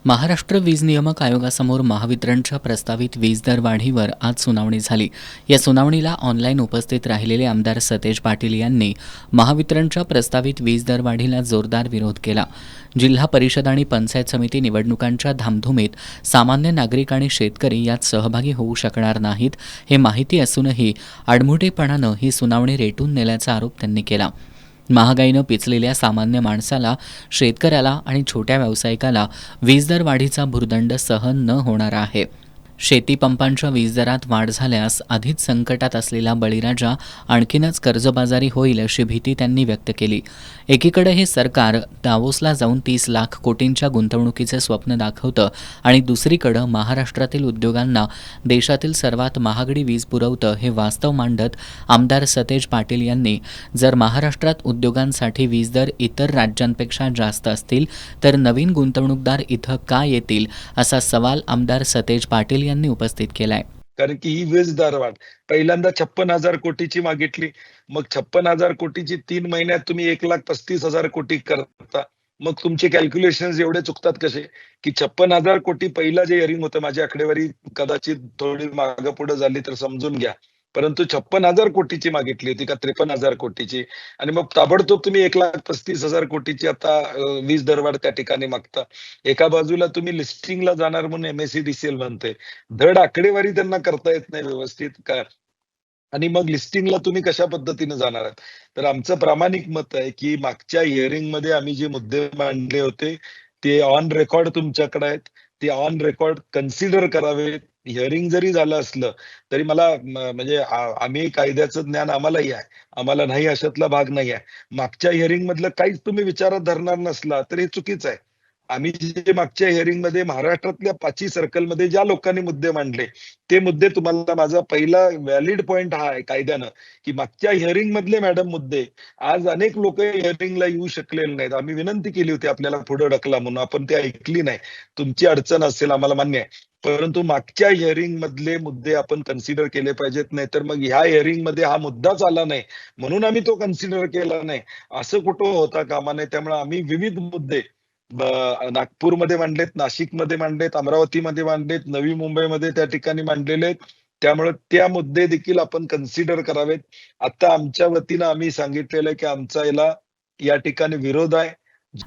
महाराष्ट्र वीज नियामक आयोगासमोर महावितरणच्या प्रस्तावित वीज दर वाढीवर आज सुनावणी झाली. या सुनावणीला ऑनलाईन उपस्थित राहिलेले आमदार सतेज पाटील यांनी महावितरणच्या प्रस्तावित वीज दर वाढीला जोरदार विरोध केला. जिल्हा परिषद आणि पंचायत समिती निवडणुकांच्या धामधुमीत सामान्य नागरिक आणि शेतकरी यात सहभागी होऊ शकणार नाहीत हे माहिती असूनही आडमुठेपणानं ही सुनावणी रेटून नेल्याचा आरोप त्यांनी केला. महागाईनं पिचलेल्या सामान्य माणसाला, शेतकऱ्याला आणि छोट्या व्यावसायिकाला वीज दर वाढीचा भुर्दंड सहन न होणार आहे. शेती पंपांच्या वीज दरात वाढ झाल्यास आधीच संकटात असलेला बळीराजा आणखीनच कर्जबाजारी होईल अशी भीती त्यांनी व्यक्त केली. एकीकडे हे सरकार दावोसला जाऊन 30 लाख कोटींच्या गुंतवणुकीचे स्वप्न दाखवतं आणि दुसरीकडे महाराष्ट्रातील उद्योगांना देशातील सर्वात महागडी वीज पुरवतं हे वास्तव मांडत आमदार सतेज पाटील यांनी जर महाराष्ट्रात उद्योगांसाठी वीज दर इतर राज्यांपेक्षा जास्त असतील तर नवीन गुंतवणूकदार इथं का येतील असा सवाल आमदार सतेज पाटील यांनी उपस्थित केलाय. कारण की ही वीज दर वाढ पहिल्यांदा 56,000 कोटीची मागितली, मग 56,000 कोटीची 3 महिन्यात तुम्ही 1,35,000 कोटी करता. मग तुमचे कॅल्क्युलेशन्स एवढे चुकतात कसे की 56,000 कोटी पहिला जे हिअरिंग होतं, माझी आकडेवारी कदाचित थोडी मागं पुढे झाली तर समजून घ्या, परंतु 56,000 कोटीची मागितली होती का 53,000 कोटीची, आणि मग ताबडतोब तुम्ही 1,35,000 कोटीची आता वीज दरवाढ त्या ठिकाणी मागता. एका बाजूला तुम्ही लिस्टिंगला जाणार म्हणून MSEDCL म्हणते, धड आकडेवारी त्यांना करता येत नाही व्यवस्थित का, आणि मग लिस्टिंगला तुम्ही कशा पद्धतीने जाणार आहात. तर आमचं प्रामाणिक मत आहे की मागच्या हिअरिंग मध्ये आम्ही जे मुद्दे मांडले होते ते ऑन रेकॉर्ड तुमच्याकडे आहेत, ते ऑन रेकॉर्ड कन्सिडर करावेत. हिअरिंग जरी झालं असलं तरी मला म्हणजे आम्ही कायद्याचं ज्ञान आम्हालाही आहे, आम्हाला नाही अशातला भाग नाही आहे. मागच्या हिअरिंग मधलं काहीच तुम्ही विचारात धरणार नसला तर हे चुकीचं आहे. आम्ही जे मागच्या हिअरिंग मध्ये महाराष्ट्रातल्या 5 सर्कलमध्ये ज्या लोकांनी मुद्दे मांडले ते मुद्दे, तुम्हाला माझा पहिला व्हॅलिड पॉइंट हा आहे कायद्यानं की मागच्या हिअरिंग मधले मॅडम मुद्दे आज अनेक लोक हिअरिंगला येऊ शकलेले नाहीत. आम्ही विनंती केली होती आपल्याला पुढे ढकला म्हणून, आपण ते ऐकली नाही. तुमची अडचण असेल आम्हाला मान्य आहे, परंतु मागच्या हिअरिंग मधले मुद्दे आपण कन्सिडर केले पाहिजेत. नाही तर मग ह्या हिअरिंग मध्ये हा मुद्दाच आला नाही म्हणून आम्ही तो कन्सिडर केला नाही असं कुठं होता कामा नये. त्यामुळे आम्ही विविध मुद्दे नागपूरमध्ये मांडलेत, नाशिकमध्ये मांडलेत, अमरावतीमध्ये मांडलेत, नवी मुंबईमध्ये त्या ठिकाणी मांडलेले आहेत. त्यामुळे त्या मुद्दे देखील आपण कन्सिडर करावेत. आता आमच्या वतीनं आम्ही सांगितलेलं आहे की आमचा या ठिकाणी विरोध आहे.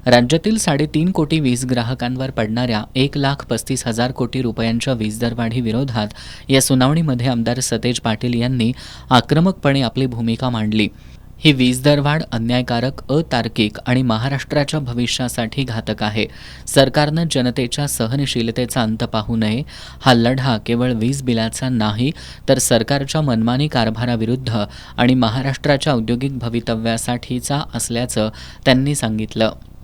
राज्यातील 3.5 कोटी वीज ग्राहकांवर पडणाऱ्या 1,35,000 कोटी रुपयांच्या वीज दरवाढी विरोधात या सुनावणीमध्ये आमदार सतेज पाटील यांनी आक्रमकपणे आपली भूमिका मांडली. ही वीज दरवाढ अन्यायकारक, अतार्किक आणि महाराष्ट्राच्या भविष्यासाठी घातक आहे. सरकारनं जनतेच्या सहनशीलतेचा अंत पाहू नये. हा लढा केवळ वीज बिलाचा नाही तर सरकारच्या मनमानी कारभाराविरुद्ध आणि महाराष्ट्राच्या औद्योगिक भवितव्यासाठीचा असल्याचं त्यांनी सांगितलं.